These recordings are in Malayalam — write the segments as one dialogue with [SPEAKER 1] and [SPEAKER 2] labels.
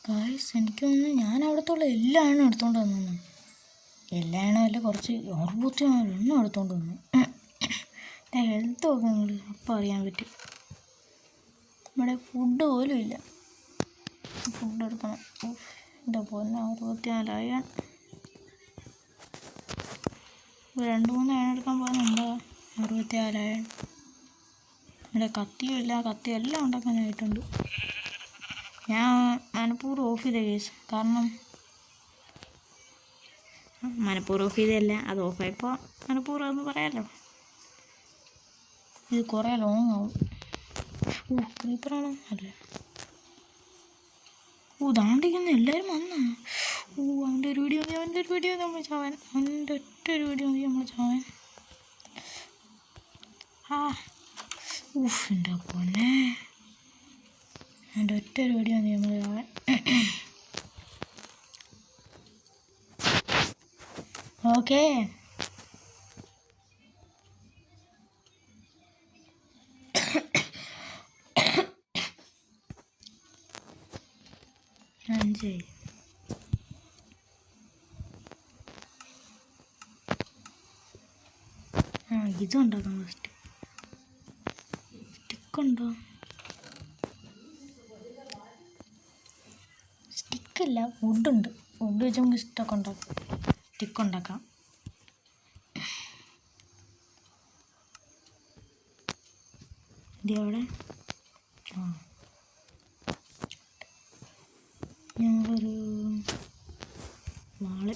[SPEAKER 1] ഗായ്സ് എനിക്ക് തോന്നുന്നു ഞാൻ അവിടത്തുള്ള എല്ലാ എണ്ണം എടുത്തോണ്ട് വന്നു. എല്ലാ എണ്ണം അല്ല, കുറച്ച് 64 എണ്ണം എടുത്തോണ്ട് വന്നു. എൻ്റെ ഹെൽത്ത് ഒക്കെ നിങ്ങൾ അപ്പം അറിയാൻ പറ്റും. ഇവിടെ ഫുഡ് പോലും ഇല്ല. ഫുഡ് എടുക്കണം. എൻ്റെ പോലെ 64 അയൺ. 2-3 അയൺ എടുക്കാൻ പോകുന്നുണ്ടോ? 64 അയൺ. എൻ്റെ കത്തിയും ഇല്ല, കത്തി എല്ലാം ഉണ്ടാക്കാനായിട്ടുണ്ട്. ഞാൻ മനഃപൂർവ്വം ഓഫ് ചെയ്ത കേസ്, കാരണം മനഃപൂർവ്വം ഓഫ് ചെയ്തതല്ല, അത് ഓഫായപ്പോൾ മനഃപൂർവ്വം എന്ന് പറയാമല്ലോ. ഇത് കുറേ ലോങ് ആവും. ക്രീപ്പറാണോ? അല്ല. ദാണ്ടിക്കുന്ന എല്ലാവരും വന്ന. അവൻ്റെ ഒരു വീഡിയോ നമ്മൾ ചാവാൻ. അവൻ്റെ ഒറ്റ ഒരു വീഡിയോ മതി നമ്മൾ ചാവാൻ. എൻ്റെ പൊന്നെ, എൻ്റെ ഒറ്റ ഒരു വീഡിയോ മതി നമ്മൾ ചാവാൻ. ഓക്കേ, ഇതുണ്ടാക്കാം ഫസ്റ്റ്. സ്റ്റിക്കുണ്ടോ? സ്റ്റിക്കില്ല, വുഡുണ്ട്. വുഡ് വെച്ച് നമുക്ക് സ്റ്റിക്ക് ഉണ്ടാക്കാം. ഇത് അവിടെ ഞങ്ങളൊരു വാള്.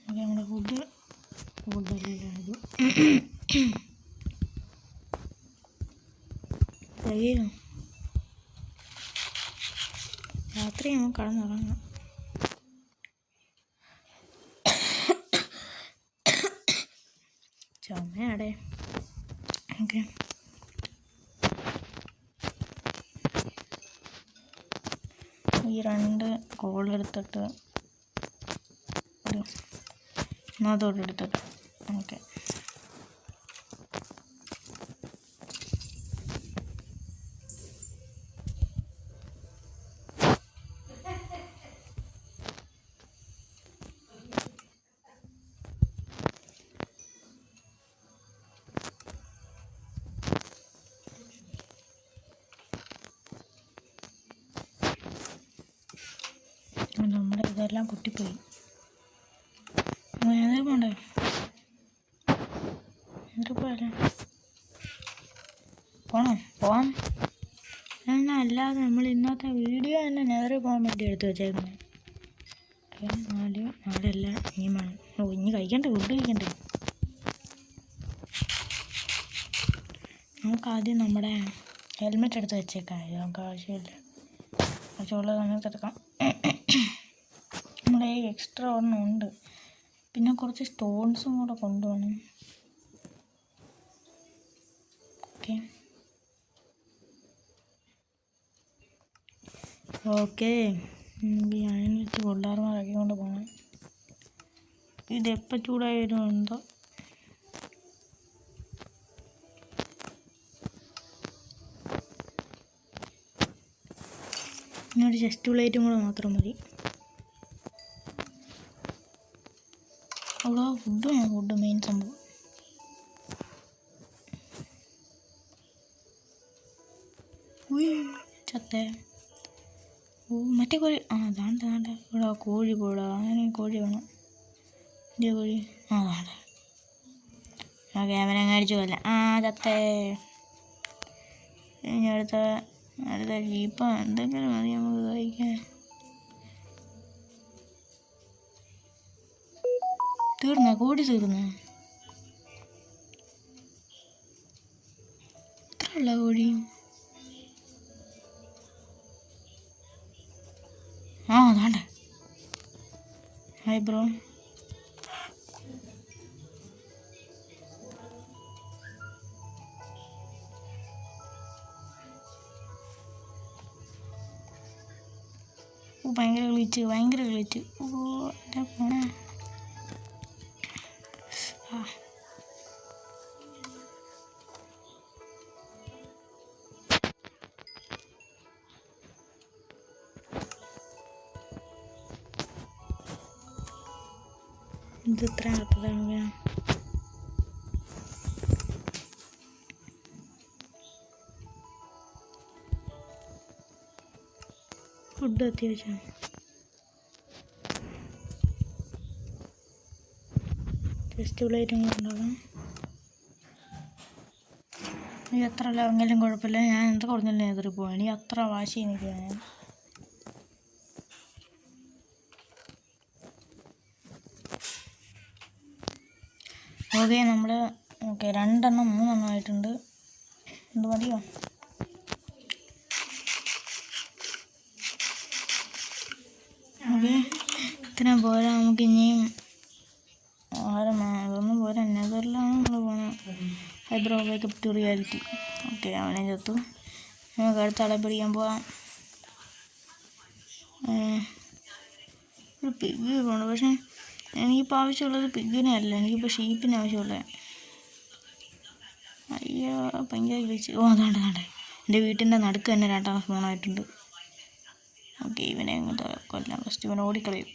[SPEAKER 1] നമ്മുടെ ഫുഡല്ല ഇത്. രാത്രി നമുക്ക് കടന്നുറങ്ങാം. ചുമയാടെ. ഓക്കെ, ഈ 2 കോളെടുത്തിട്ട് അതോടെ എടുത്തിട്ട് ഓക്കെ. നമ്മുടെ ഇതെല്ലാം പൊട്ടിപ്പോയി. പോണ്ടേ? പോയാലേ പോവാം. എന്നാൽ അല്ലാതെ നമ്മൾ ഇന്നത്തെ വീഡിയോ തന്നെ നേരെ പോകാൻ വേണ്ടി എടുത്ത് വെച്ചേക്കുന്നത്. 4 ഇനിയുമാണ്. ഇനി കഴിക്കണ്ടേ, ഫുഡ് കഴിക്കണ്ടേ? നമുക്ക് ആദ്യം നമ്മുടെ ഹെൽമെറ്റ് എടുത്ത് വെച്ചേക്കാം. ഇത് നമുക്ക് ആവശ്യമില്ല, ആവശ്യമുള്ള സമയത്ത് എടുക്കാം. നമ്മുടെ എക്സ്ട്രാ ഒരെണ്ണം ഉണ്ട്. പിന്നെ കുറച്ച് സ്റ്റോൺസും കൂടെ കൊണ്ടുപോകണം. ഓക്കെ, അയൺ വെച്ച് കൊള്ളാറുമാറാക്കി കൊണ്ട് പോകണം. ഇതെപ്പോൾ ചൂടായി വരുന്നുണ്ടോ? ഇനി ചെസ്റ്റ് പ്ലേറ്റും കൂടെ മാത്രം മതി. അവിടെ ഫുഡ് മെയിൻ സംഭവം. ചത്തേ. മറ്റേ കോഴി. ദാണ്ട ഇവിടെ കോഴി പോടാ. അങ്ങനെ കോഴി വേണം. ഇതേ കോഴി. ദാണ്ട. ക്യാമറ അടിച്ചു കൊല്ല. ചത്തേ. ഇനി അടുത്ത ജീപ്പ എന്തെങ്കിലും മതി നമുക്ക് കഴിക്കാൻ. കോഴി തീർന്ന ഇത്രയുള്ള കോഴി. ദാണ്ട. Hi bro. ഭയങ്കര ഗ്ലിച്ച്. എൻ്റെ ഫോണേ. ഇത് ഇത്ര അർത്ഥതാണ്. ഫുഡ് അത്യാവശ്യം ഫെസ്റ്റിവൽ ഐറ്റങ്ങളുണ്ടാകും. എനിക്ക് എത്ര ലെവെങ്കിലും കുഴപ്പമില്ല. ഞാൻ എന്ത് കുറഞ്ഞില്ല എതിരി പോകാൻ. എനിക്ക് അത്ര വാശി എനിക്ക്. ഞാൻ ഓക്കെ നമ്മൾ ഓക്കെ 2 എണ്ണം 3 എണ്ണം ആയിട്ടുണ്ട്. എന്ത് മതിയോ? ഓക്കെ ഇത്രയും പോരാ. നമുക്ക് ഇനിയും അതൊന്നും പോരാ. നെതറിലാണ് നമ്മൾ പോകുന്നത്. Hi bro wake up to reality. Okay അവനെ ചത്തു. നമുക്ക് അടുത്ത ആളെ പിടിക്കാൻ പോകാം. ഒരു പിഗ് പോകണം. പക്ഷേ എനിക്കിപ്പോൾ ആവശ്യമുള്ളത് പിഗിനെ അല്ല, എനിക്കിപ്പോൾ ഷീപ്പിന് ആവശ്യമുള്ളത്. അയ്യോ ഭയങ്കര ഗ്ലിച്ച്. ഓ അതാണ്ട് എൻ്റെ വീട്ടിൻ്റെ നടുക്ക് തന്നെ 2 സ്പോണായിട്ടുണ്ട്. ഓക്കെ ഇവനെ അങ്ങോട്ട് കൊല്ലാം. ഫസ്റ്റ് ഇവൻ ഓടിക്കളയും.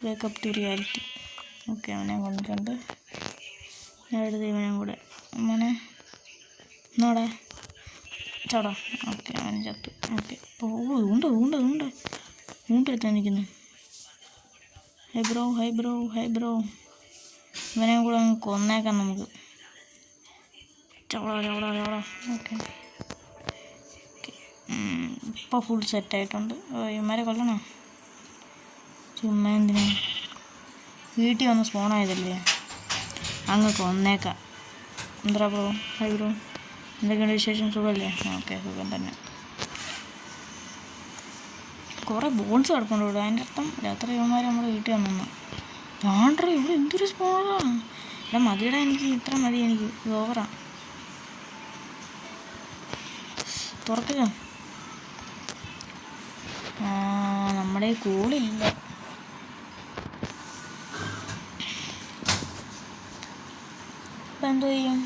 [SPEAKER 1] Wake up to reality. ഓക്കെ അവനെ കൊണ്ടിട്ടുണ്ട്. ഞാൻ എടുത്ത് ഇവനെ കൂടെ അങ്ങനെ എന്നോടെ ചടോ. ഓക്കെ അവൻ ചത്തു. ഓക്കെ ഊണ്ടെടുത്താൻ നിൽക്കുന്നു. ഹൈ ബ്രോ ഇവനെ കൂടെ അങ്ങ് കൊന്നേക്കാം നമുക്ക്. ചവടാ. ഓക്കെ ഇപ്പോൾ ഫുൾ സെറ്റായിട്ടുണ്ട്. ഇവന്മാരെ കൊല്ലണോ? ചുമ്മാ എന്തിനാ? വീട്ടിൽ വന്ന് സ്പോണായതല്ലേ, അങ്ങ് കൊന്നേക്കാം. എന്താ ബ്രോ? ഹൈ ബ്രോ, എന്തൊക്കെയുണ്ട് വിശേഷം? സുഖമല്ലേ? ഓക്കെ സുഖം തന്നെ. കുറേ ബോൺസ് കിടപ്പുണ്ട് ഇവിടെ. അതിൻ്റെ അർത്ഥം രാത്രി ഇവന്മാർ നമ്മുടെ വീട്ടിൽ വന്നു. താണ്ടോ ഇവിടെ എന്തൊരു സ്പോണാണ്. ഇവിടെ മതിയുടെ എനിക്ക് ഇത്ര മതി. എനിക്ക് ഇത് ഓവറാ. തുറക്കുക. നമ്മുടെ കൂളില്ല. ഇപ്പം എന്തോ ചെയ്യും?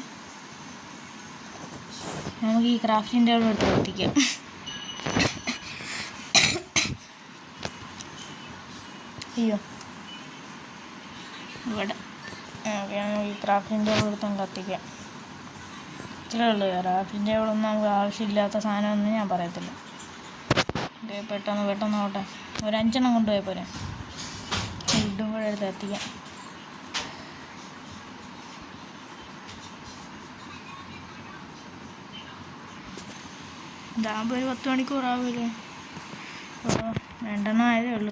[SPEAKER 1] നമുക്ക് ഈ ക്രാഫ്റ്റിൻ്റെ അവിടെ എടുത്ത് എത്തിക്കാം. അയ്യോ ഇവിടെ ഈ ക്രാഫ്റ്റിൻ്റെ അവിടെ എടുത്ത് കത്തിക്കാം. ഇത്രയേ ഉള്ളൂ. ക്രാഫ്റ്റിൻ്റെ അവിടെ ഒന്നും നമുക്ക് ആവശ്യമില്ലാത്ത സാധനമൊന്നും ഞാൻ പറയത്തില്ല. പെട്ടെന്ന് ഓട്ടെ. ഒരു 5 എണ്ണം കൊണ്ടുപോയാൽ പോരെ. ഫുഡും കൂടെ എടുത്ത് എത്തിക്കാം. ഇതാകുമ്പോൾ ഒരു 10 മണിക്കൂറാവില്ലേ? 2 എണ്ണം ആയതേ ഉള്ളൂ.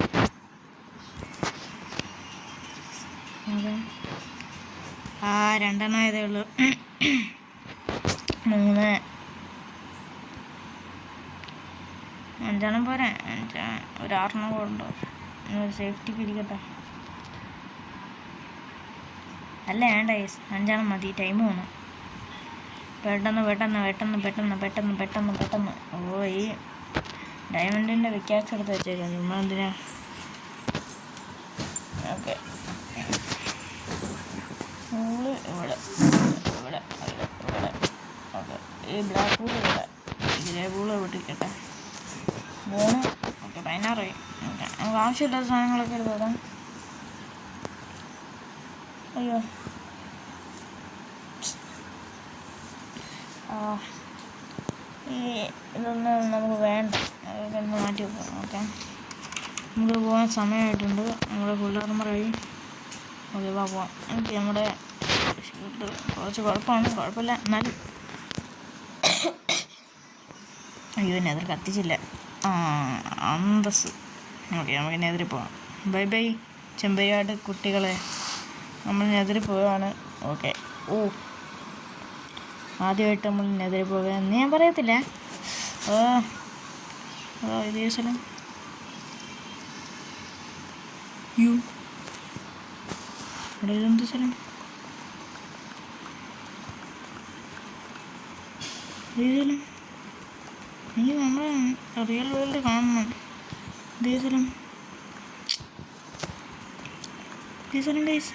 [SPEAKER 1] അതെ 2 എണ്ണം ആയതേ ഉള്ളൂ. 3 5 എണ്ണം പോരെ. ഒരു 6 എണ്ണം കൊണ്ടോ. ഒരു സേഫ്റ്റിക്ക് ഇരിക്കട്ടെ. അല്ല വേണ്ട 5 എണ്ണം മതി. ടൈം പോകണം. പെട്ടെന്ന്. ഓ ഈ ഡയമണ്ടിൻ്റെ വിക്കാക്സ് എടുത്ത് വെച്ചേക്കാം. നമ്മൾ എന്തിനാ? ഓക്കെ ഇവിടെ ഓക്കെ. ഈ ബ്ലാക്ക് ബൂൾ ഇവിടെ, ഗ്രേ ബൂൾ വിട്ടിരിക്കട്ടെ. 3 okay 16 okay. നമുക്ക് ആവശ്യമില്ലാത്ത സാധനങ്ങളൊക്കെ എടുക്കാം. അയ്യോ ഈ ഇതൊന്നും നമുക്ക് വേണ്ട. അതൊക്കെ ഒന്ന് മാറ്റി വെക്കാം. ഓക്കെ നമുക്ക് പോകാൻ സമയമായിട്ടുണ്ട്. നമ്മുടെ ഫുൾ ആർമറായി. ഓക്കെ പോവാം. ഓക്കെ നമ്മുടെ കുറച്ച് കുഴപ്പമില്ല എന്നാലും. അയ്യോ എതിർ കത്തിച്ചില്ല. അന്തസ്. ഓക്കെ നമുക്ക് എതിരി പോവാം. ബൈ ചെമ്പരിയാട് കുട്ടികളെ, നമ്മൾ നെതിരി പോവാണ്. ഓക്കെ ആദ്യമായിട്ട് നമ്മൾ നെതിരി പോകുക എന്ന് ഞാൻ പറയത്തില്ല. ഇതേ സ്ഥലം. ഇവിടെ ഇതെന്ത് സ്ഥലം? എനിക്ക് നമ്മളെ റിയൽ വേൾഡ് കാണണം. ഇതേ സ്ഥലം ഗൈസ്.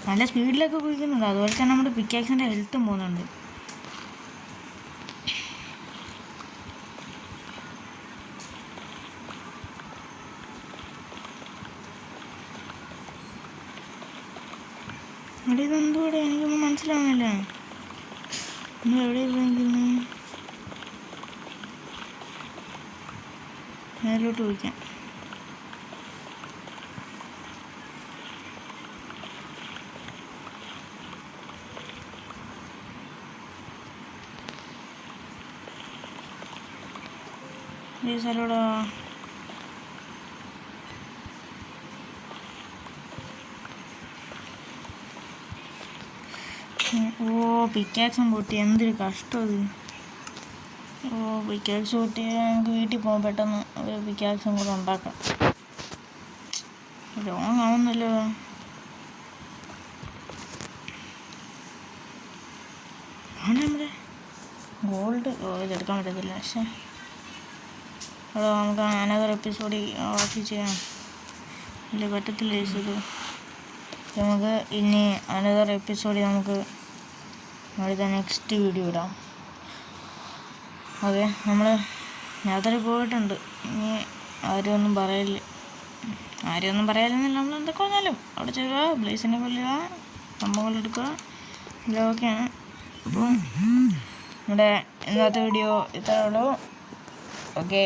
[SPEAKER 1] നല്ല സ്പീഡിലൊക്കെ കുഴിക്കുന്നുണ്ട്. അതുപോലെ തന്നെ നമ്മുടെ പിക്കാക്സിൻ്റെ ഹെൽത്തും പോകുന്നുണ്ട്. അവിടെ ഇതെന്തോടെ എനിക്കൊന്നും മനസ്സിലാവുന്നില്ല. നമ്മൾ എവിടെയാണ് നിൽക്കുന്നത്? മേലോട്ട് പോയിക്കാം. ഈ സ്ഥലൂടെ ഓ പിക്കാക്സും പൊട്ടി. എന്തൊരു കഷ്ടം അത്. ഓ പിക്കാക്സ് പൊട്ടി. നമുക്ക് വീട്ടിൽ പോകാൻ പെട്ടെന്ന് ഒരു പിക്കാക്സും കൂടെ ഉണ്ടാക്കാം. ലോങ് ആവുന്നല്ലോ. നമ്മുടെ ഗോൾഡ് ഇതെടുക്കാൻ പറ്റത്തില്ല. പക്ഷേ അവിടെ നമുക്ക് അനദർ എപ്പിസോഡ് ബാക്കി ചെയ്യാം. ഇല്ല പറ്റത്തില്ല ഇത്. നമുക്ക് ഇനി അനദർ എപ്പിസോഡിൽ നമുക്ക് അടുത്ത നെക്സ്റ്റ് വീഡിയോ ഇടാം. ഓക്കെ, നമ്മൾ യാത്രയിൽ പോയിട്ടുണ്ട്. ഇനി ആരും പറയില്ല. ആരും പറയില്ലെന്നില്ല. നമ്മൾ എന്തൊക്കെ പറഞ്ഞാലും അവിടെ ചെയ്യുക, ബ്ലേസിനെ കൊല്ലുക, സംഭവങ്ങളെടുക്കുക, ഇതൊക്കെയാണ്. അപ്പോൾ നമ്മുടെ ഇന്നത്തെ വീഡിയോ ഇത്രയേ ഉള്ളൂ. ഓക്കെ.